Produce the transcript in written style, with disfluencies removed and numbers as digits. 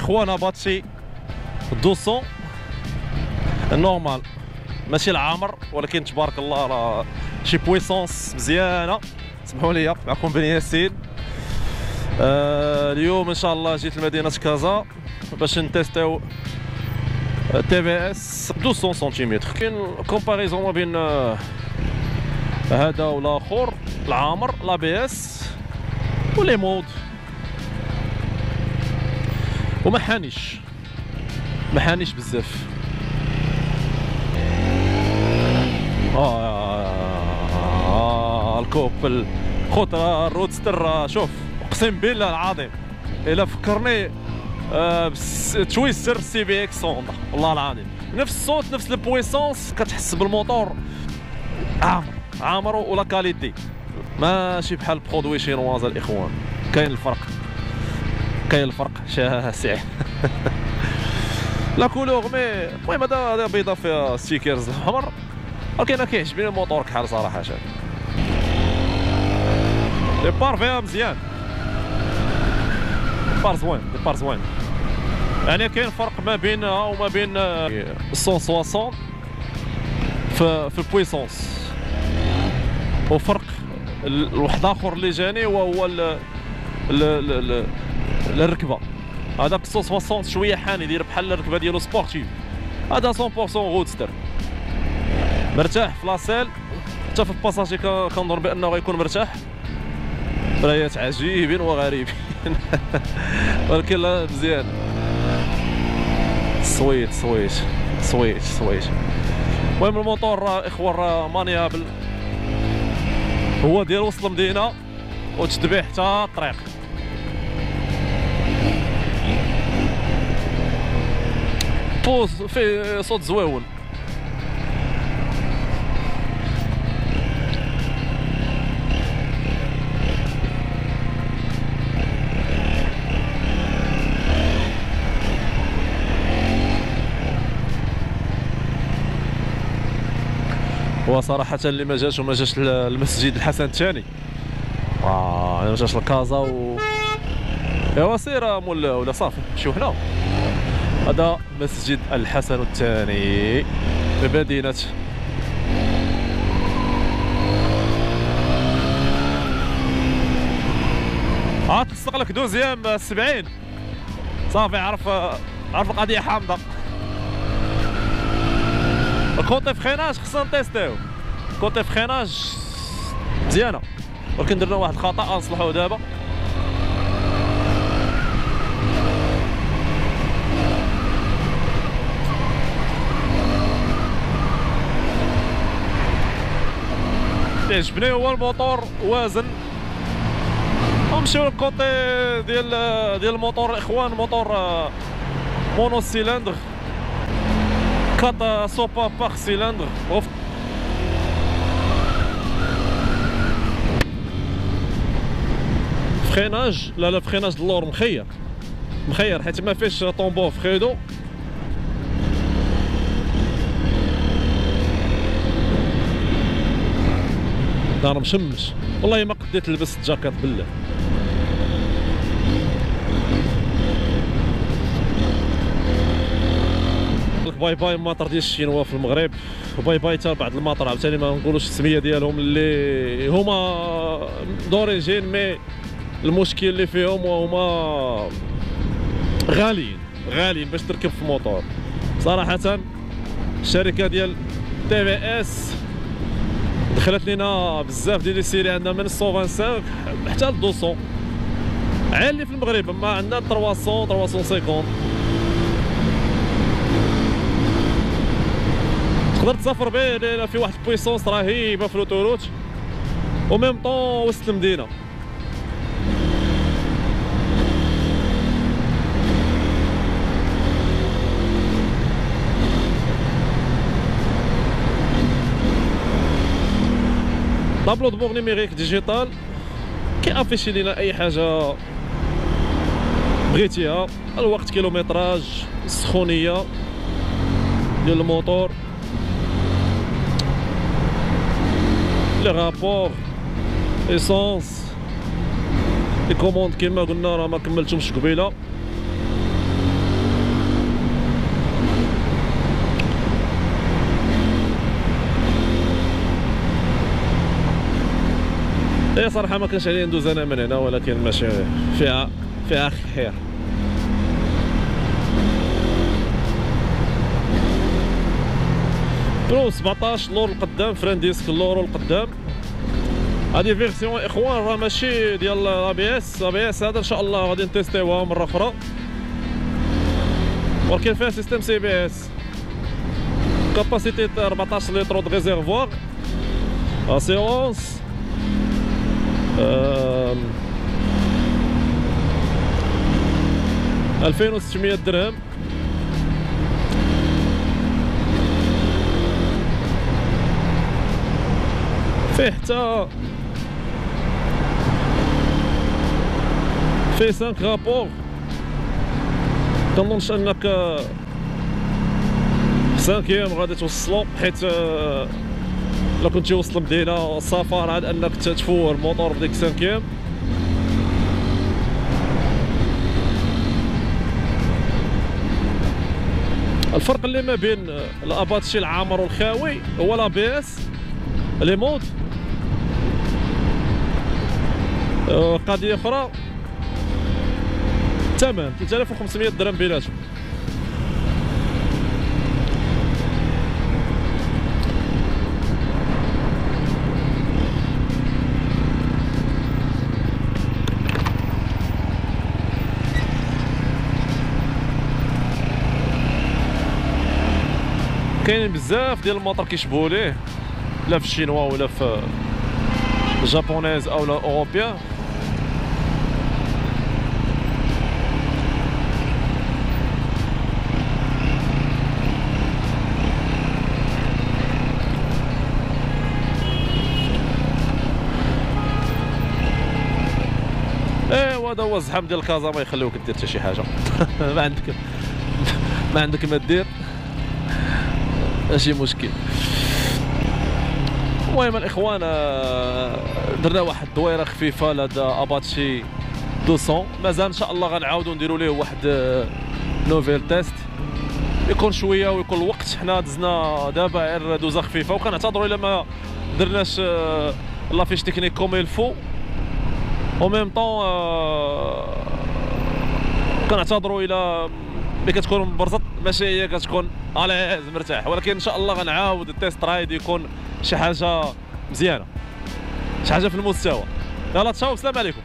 اخوان هبطشي 200 نورمال ماشي العامر، ولكن تبارك الله راه شي بويسونس مزيانه. سمحوا لي معكم بن ياسين. اليوم ان شاء الله جيت لمدينه كازا باش نتيستيو تي في اس 200 سنتيمتر. كاين كومباريزون ما بين هذا والاخر العامر لا بي اس ولي مود، وما حانيش بزاف. الكوب الخطره الرودستر، شوف اقسم بالله العظيم الا فكرني بتويستر سي بي اكس هوندا، والله العظيم نفس الصوت نفس البويسونس، كتحس بالموتور عامر ولا كاليتي، ماشي بحال برودوي شينواز. الاخوان كاين الفرق شاسع. لا كولور مي المهم هذا بيضه فيها ستيكرز احمر، ولكن انا كيعجبني الموتور كحال صراحه. ديبار فيها مزيان، ديبار زوين يعني كاين فرق ما بينها وما بين 160 في البويسونس، وفرق واحد اخر اللي جاني وهو الركبه. هذاك 160 شويه حاني، يدير بحال الركبه ديالو سبورتيف. هذا 100% رودستر مرتاح في لاسيل، حتى في الباساجي كنظن بانه غيكون مرتاح. رايات عجيبين وغريبين. ولكن لا مزيان، سويت. المهم الموتور راه اخوان راه مانيابل، هو ديال وسط المدينه وتتبع حتى الطريق. بوز فيه صوت زويون. هو صراحة اللي ما جاش المسجد الحسن الثاني، ما جاش لكازا ايوا سير مول ولا صافي نمشيو هنا. هذا مسجد الحسن الثاني بمدينة تلصق لك دوزيام 70 صافي. عرف القضية حامضة. الكونتي فخيناج خصنا نتيستيو، كونتي فخيناج مزيانة، ولكن درنا واحد الخطأ نصلحوه دابا. عجبني هو الموتور وازن. نمشيو للكوتي ديال الموتور الاخوان. موتور مونو سيلندر 4 سوبا باغ سيلندر. فريناج لا فريناج اللور مخير حيت ما فيش طومبو فريدو. دار مشمش، والله ما قديت نلبس الجاكيت بالله. باي باي الماطر ديال الشينوا في المغرب، وباي باي حتى بعض الماطر عاوتاني ما نقولوش السميه ديالهم اللي هما دوريجين، مي المشكل اللي فيهم وهما غاليين باش تركب في موطور. صراحه الشركه ديال تي في اس دخلت لينا بزاف ديال لي سيري، عندنا من 125 حتى ل 200 عالي في المغرب، اما عندنا 300 350. تقدر تسافر به في واحد البويسونس رهيبه في الاوتوروت، وميم طون وسط المدينه. طابلو دو بور نيميريك ديجيتال كيافيشي لينا اي حاجه بغيتيها، الوقت، كيلومتراج، السخونيه ديال الموتور، لي رابور، ايسونس، لي كوموند كيما قلنا راه ما كملتهمش قبيله. هي صراحه ما كانش عليا ندوز انا من هنا، ولكن ماشي فيها خير. برو 17 لور القدام، فران ديسك لورو القدام. هادي فيرسيون اخوان راه ماشي ديال ABS هذا ان شاء الله غادي نتيستيوها مره اخرى، ولكن فيها سيستم CBS، كاباسيتي 14 لتر د ريزيرفوار، اسيونس 2600 درهم. فيه حتى فيه 5 رابور. كنظنش انك 5 غادي توصلو، حيت الا كنتي وصل مدينه السفر عاد انك تفور الموتور بديك 5. الفرق اللي ما بين الاباتشي العامر والخاوي هو l'ABS لي مود. قضيه اخرى الثمن 3500 درهم بيناتهم. كاينين بزاف ديال الموطور كيشبهوا ليه، لا في الشينوا ولا في الجابونيز او الاوروبيان. ايوا هذا هو الزحام ديال كازا، ما يخليوك دير حتى شي حاجه. ما عندك ما دير، ماشي مشكل. المهم الاخوان درنا واحد الدويره خفيفه لهذا اباتشي 200. مازال ان شاء الله غنعاودو نديرو ليه واحد نوفيل تيست، يكون شويه ويكون الوقت. حنا دزنا دابا غير دوزه خفيفه، وكنعتذروا الا ما درناش لافيش تكنيك كوم الفو. او ميم طون كنعتذروا الى ملي كتكون مبرزط ماشي هي كتكون الاز مرتاح، ولكن ان شاء الله غنعاود التيست رايد يكون شي حاجه مزيانه، شي حاجه في المستوى. يلا تشاو، السلام عليكم.